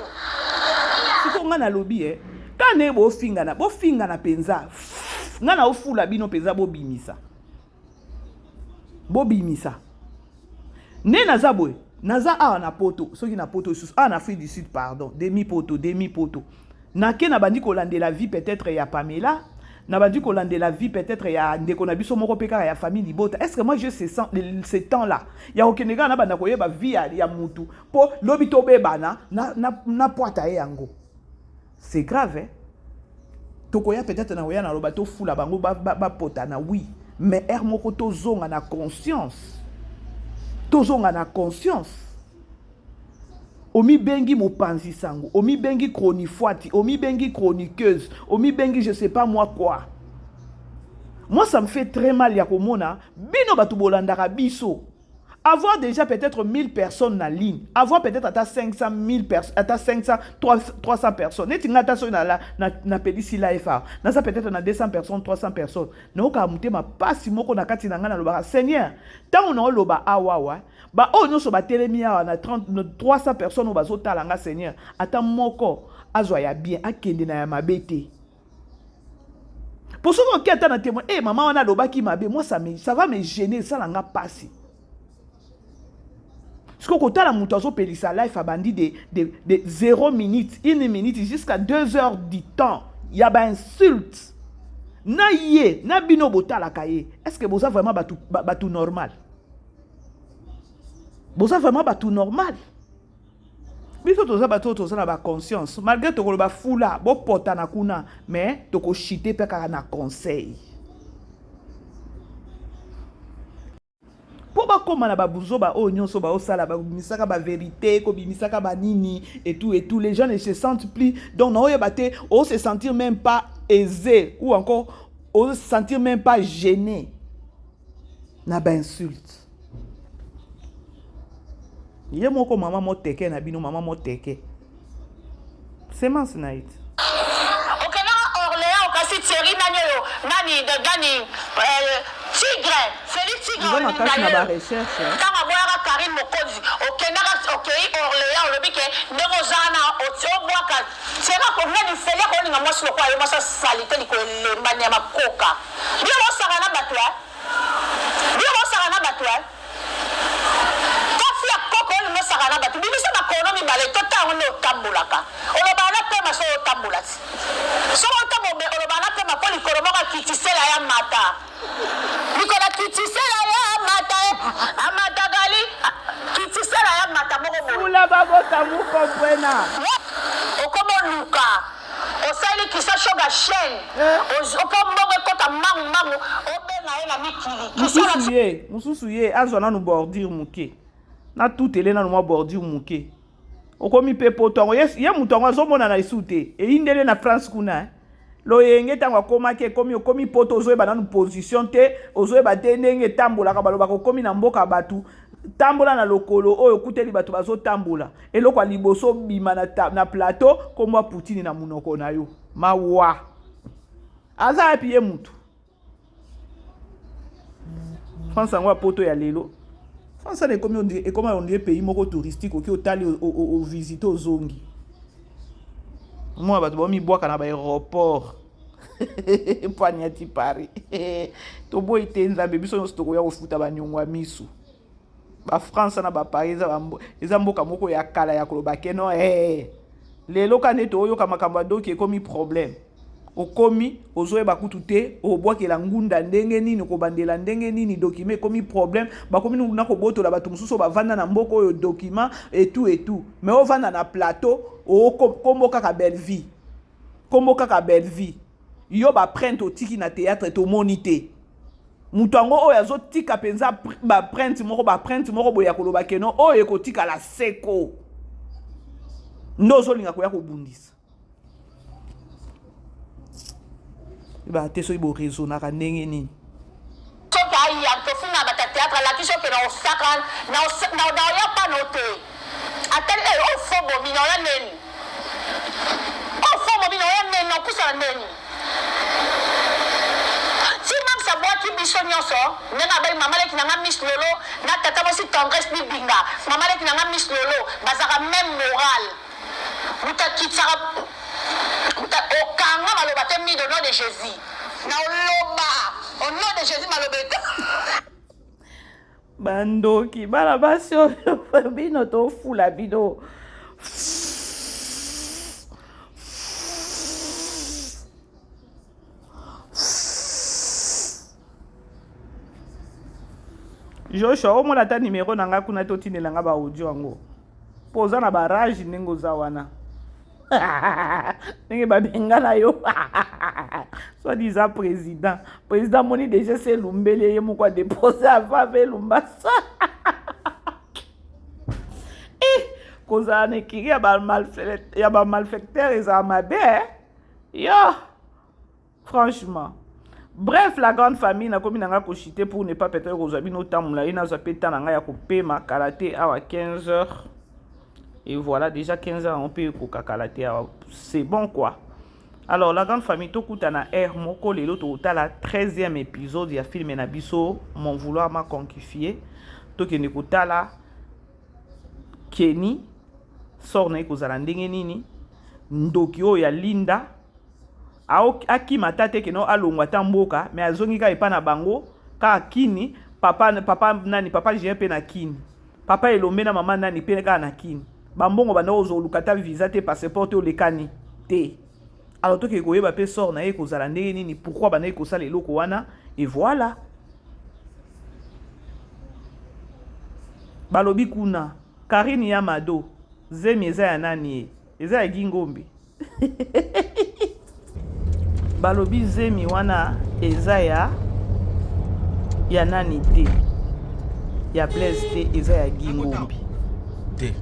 siko nga na lobi kane bo finga na penza ngana ofula bino penza bobimisa ne naza boy naza na poto soki na poto sous na Afrique du Sud pardon demi poto na ke na bandi kolande la vie peut-être ya Pamela na bandi kolande la vie peut-être ya ndeko na biso moko peka ya famille libota est-ce que moi je ce temps là ya okenega na banda koyeba vie ya mutu po lobi to bebana na poata yango c'est grave tokoya peut-être na oya na loba to fula bango ba potana oui mais moko tozonga na conscience. Tozonga na conscience. Omi bengi mopanzi sango, omi bengi chronifuati, omi bengi chroniqueuse, omi bengi je sais pas moi quoi. Moi ça me fait très mal ya komona bino batu bolandaka biso. Avoir déjà peut-être 1000 personnes en ligne, avoir peut-être à 500 000 personnes, à 500, 300 personnes. Et tu n'as pas na pédicile la FA. Na ça peut-être na 200 personnes, 300 personnes. Non ka monter ma pas si moko na kati na ngana loba Seigneur. Tant on a loba awawa, ba o no so ba telemia na 300 personnes ba zo talanga Seigneur. Ata moko azwa ya bien akende na ya mabete. Pour ceux qui attendent un témoin, maman on a loba qui m'a bien, moi ça va me gêner, ça langa passer. Parce que quand la moutazo peli sa life a bandi de 0 minute, 1 minute jusqu'à 2 heures du temps, il y a ba insulte. Na yé, na bino bota la kaye. Est-ce que vous avez vraiment batou normal? Vous avez vraiment batou normal? Biso toza bato toza na ba conscience. Malgré to ko ba fula, bo pota na kuna, mais to ko chité pe ka na conseil. Pour ba koma na ba buzo ba o nyonso ba o sala ba bimisaka ba vérité ko bimisaka ba nini et tout les gens ne se sentent plus donc non yebate o se sentir même pas aisé ou encore o se sentir même pas gêné na ba insulte. Ye moko mama mo teke na bino mama mo teke. C'est man snaït. OK na Orléans kasi Thierry nani Tigre, Félix Tigre. On a caché na ba recherche. Quand aboyaka Karine Mokonzi, okendaka okei Orléans olobike ndeko zana otobwaka. Sera ko nani Félix ko ninga mwasi lokwa yo mwasa salite liko lemba ya makoka. Bio mo saka na batwa. Bio mo saka na batwa. Kafi ya koko ni mo saka na batwa. Bibisa na kono mi bale tota ngo tambulaka. Olobana pe maso tambulati. So otamo be olobana pe makoli koromoka kitisela ya mata. Nikola kitisela ya mata. Amata gali kitisela ya mata moko. Ula babo tamu comprena. Okomo luka. Osali kisa shoga chaîne. Okombo kota mangu obenga ela mikili. Mususu ye azona no bordir muke. Na tout elena no bordir muke. Okomi pepo tongo ye mutongo azomona na isute. E indele na France kuna. Lo yenge tango komaki komi poto ozoyeba na position te ozoyeba te ndenge tambola ka baloba komi na mboka batu tambola na lokolo oyo kuteli batu bazo tambola eloko liboso bima na plateau komwa Poutine na munoko na yo mawa aza apiye mutu France ngwa poto ya lelo France ne komi on dit pays moko touristique oki otali o visiter ozongi. Moi bato bomi bwaka na ba aéroport poignati Paris to boy tenza bebiso no stoko ya kofuta ba nyongwa misu ba France na ba Paris eza mboka moko ya kala ya koloba keno lelo kaneto oyo kamakambo doki ekomi problème okomi ozoyeba kutu te obwakela ngunda ndenge nini kobandela ndenge nini document ekomi problème bakomi na kobotola bato mosusu bavanda na mboka oyo document et tout mais ovanda na plateau kombo kaka belle vie yo ba printe otiki na théâtre to monité mutu ango oyo azotika penza ba printe moko boya koloba keno oyo ekotika la seko ndozolinga koya kobundisa ba te so ibo raisonnaka ndenge nini soki ayantofuna bata théâtre alaki soki na osaka na oya panote atali ofo bomina oya neni okusala neni timamsa bwaki biso nyonso ndenge abai mama leki nanga Miss Lolo na tata mosi tendresse bibinga mama leki nanga Miss Lolo bazaka même moral mutakitsaka okanga maloba te mis au nom de Jésus na oloba au nom de Jésus maloba bandoki bana basi oyo bino tofula bino Joshua omona ta numéro nanga kuna totinelanga ba audio yango poza na barage ndenge oza wana ndenge babenga na yo Soi-disant président. Président moni déjà c'est Lumbele ye moko déposer avant Lumba ça. Kozana nekiri ya ba malfaiteur eza mabe. Yo. Franchement. Bref, la grande famille n'a commis nanga kochité pour ne pas peut-être aux habits notamment là, il n'a pas pété nanga ya kopema karaté à 15h. Et voilà, déjà 15h on peut koka karaté, c'est bon quoi. Alors la grande famille to kutana R moko lelo to la 13e épisode ya film na biso Mon vouloir m'a conquifié. To ke ne kutala Kenny sort na ekozala ndenge nini ndoki oyo ya Linda aki matate keno alongwa tamboka mais azongi ka epa na bango ka kini papa nani papa JP na kini papa elombe na mama nani pe ka na kini bambongo bana ozolukata visa te passeport o lekani te. Alors to ke koyeba pe sort na ekozala ndenge nini pourquoi bana ekosala eloko wana et voilà balobi kuna Karine Yamado Zemi eza ya nani eza ya Gingombe balobi Zemi wana eza ya nani te ya Blaise te eza ya Gingombe te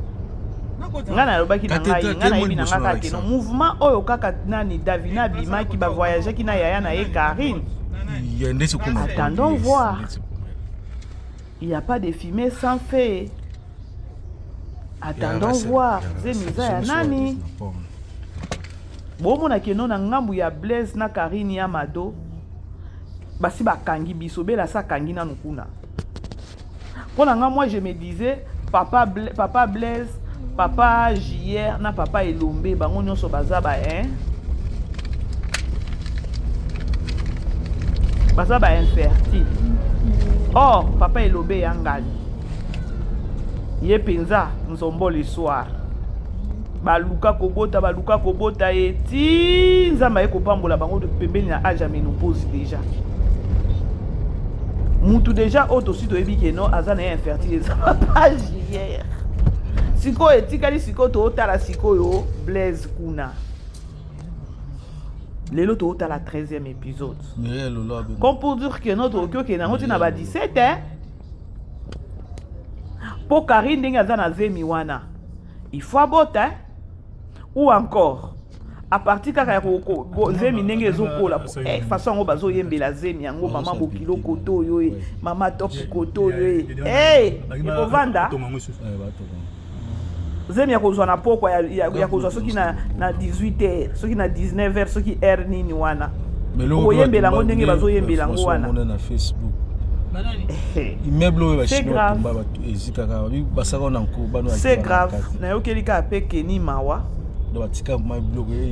ngana lobaki na ngai ngana yebi na ngaka ke no mouvement oyo kaka nani Davina bimaki ba voyager ki na yaya na ye Karine attendons voir il n'y a pas de fumée sans feu. Attendons voir. Zemiza ya nani? Bomo na keno na ngambu ya Blaise na Karine Yamado. Basi bakangi biso bela sa kangi na nukuna. Pour la moi je me disais papa Blaise, papa JR na papa Elombe bango nyonso bazaba bazaba infertile. Oh, papa Elombe yangali. Ye penza nzombo le soir. Baluka kobota eti nzamba ekopambola bango de pembeni na âge ya ménopause déjà. Mutu déjà auto sito ebike no azana infertile za papa JR. Siko etikali siko to otala siko yo Blaise kuna. Lelo to otala 13e épisode. Comme pour dire que notre okyo ke na ngoti na ba 17 hein. Pour Karine ndenge aza na Zemi wana. Il faut abota ou encore à partir kaka Zemi ndenge ezokola façon ngo bazo yembela Zemi yango mama bokilo koto yo mama top koto yo ekovanda Zemi yakozwa na poko yakozwa soki na 18h soki na 19h soki heure nini wana oyembela ngo ndenge bazo yembela ngo wana na Facebook immeuble c'est grave c'est grave na yokeli ka pe Kenny mawa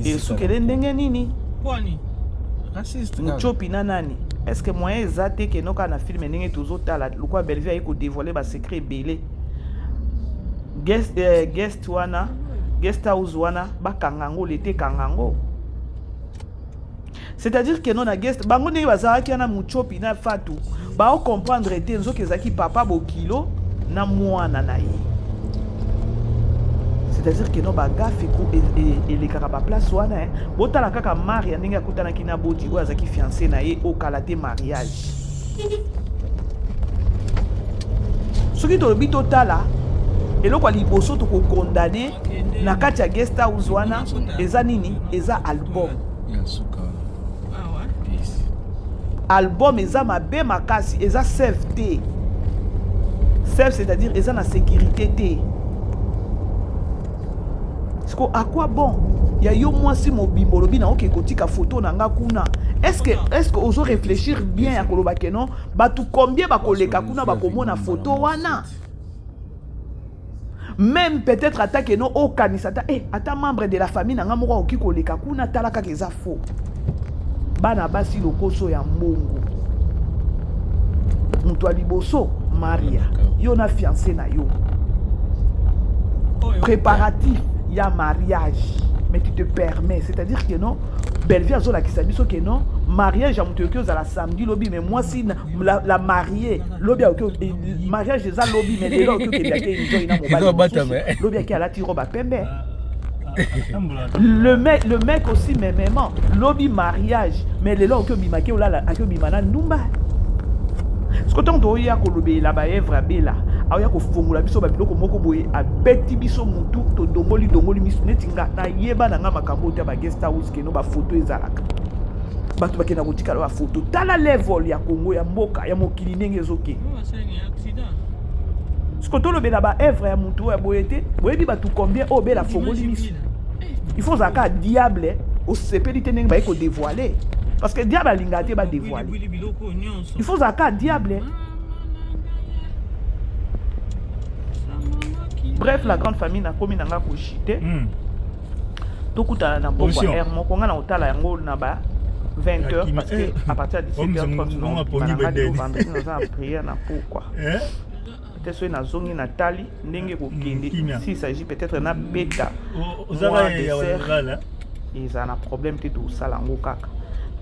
et sukele ndenge nini muchopi na nani est-ce que moyen ezate ke noka na film ndenge tozotala lokwa Bellevue ayeko dévoiler ba secret belé guest wana guest house wana bakangango lete kangango. C'est-à-dire que non na guest bango ndenge bazalaki na muchopi na fatu ba o comprendre te nzoki ezaki papa bokilo na mwana na ye. C'est-à-dire que non ba gafi ko et les karaba place wana botala kaka Maria ndenge akutana kina boti o azaki fiancé na ye au kalaté mariage. Soki to bito tala eloko liboso to ko condamner na kati ya guest house wana eza nini eza album. Album eza mabe makasi eza safety. Safe c'est-à-dire eza na sécurité té. À quoi bon? Il y a yo moi si mobimbo lobi na oke kotika photo na nga kuna. Est-ce que ozo réfléchir bien ya koloba ke non? Batu combien ba koleka kuna ba komona photo wana? Même peut-être attaque non au kanisata ata membre de la famille na nga moko oki koleka kuna talaka keza faux. Bana basi lokoso ya mbongo. Mutu aliboso Maria. Yo na fiancé na yo. Préparatif ya mariage. Mais tu te permets, c'est-à-dire que non Bellevue azola ki sabiso que non mariage ya mutu yoki la samedi lobby mais moi si la mariée lobby yoki mariage eza lobby mais lelo yoki ke biake enjoy na mobali. Lobby yoki alati roba pembe. Le mec aussi même lobby mariage mais les gens que bimake olala que bimana ndumba. Ce que tant ya ko lobe la ba evra bela aya ko fongola biso ba biloko moko boye abeti biso mutu to dongoli misu netinga na yeba na nga makambo te ba guest house ke no ba photo ezalaka bato bakena kotika ba photo tala level ya Congo ya mboka ya mokili ndenge ezoke ce que to lobe la ba evra ya mutu ya boyete boyebi bato combien o bela fongola misu il faut zaka diable au sepeli te ndenge ba ko dévoiler parce que diable alinga te ba dévoiler il faut zaka diable. Bref, la grande famille n'a commis nanga kochite. Tout kuta na bomba air moko nga na otala yango na ba 20h parce que à partir de 17h30 nous avons prière na pourquoi. Peut-être que na zongi na tali ndenge ko kende s'il s'agit peut-être na beta. Ils ont un problème de tout ça là kaka.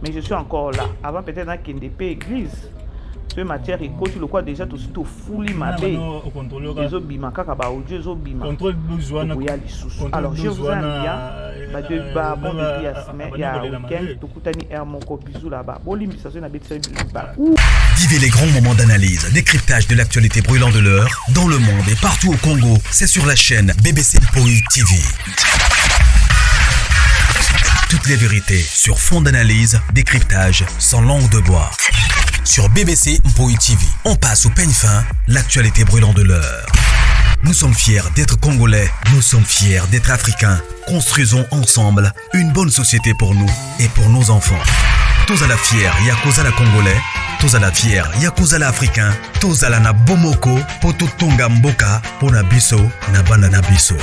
Mais je suis encore là avant peut-être na kende pe église. Ce matière est coach le quoi déjà tout surtout fouli ma bé les obima kaka ba audio obima contrôle besoin alors je vous invite ba de ba bon depuis ya semaine ya week-end to kutani air moko bizu là-bas bolimbisa na betsa ba. Vivez les grands moments d'analyse, décryptage de l'actualité brûlante de l'heure dans le monde et partout au Congo, c'est sur la chaîne BBC Mpoï TV. Toutes les vérités sur fond d'analyse, décryptage sans langue de bois. Sur BBC Mpoï TV, on passe au peigne fin, l'actualité brûlante de l'heure. Nous sommes fiers d'être Congolais, nous sommes fiers d'être Africains. Construisons ensemble une bonne société pour nous et pour nos enfants. Tous à la fière, Yakoza la Congolais, tous à la fière, Yakoza la Africain, tous à la na Bomoko, Poto Tonga Mboka, Pona Biso, na Banda na Biso.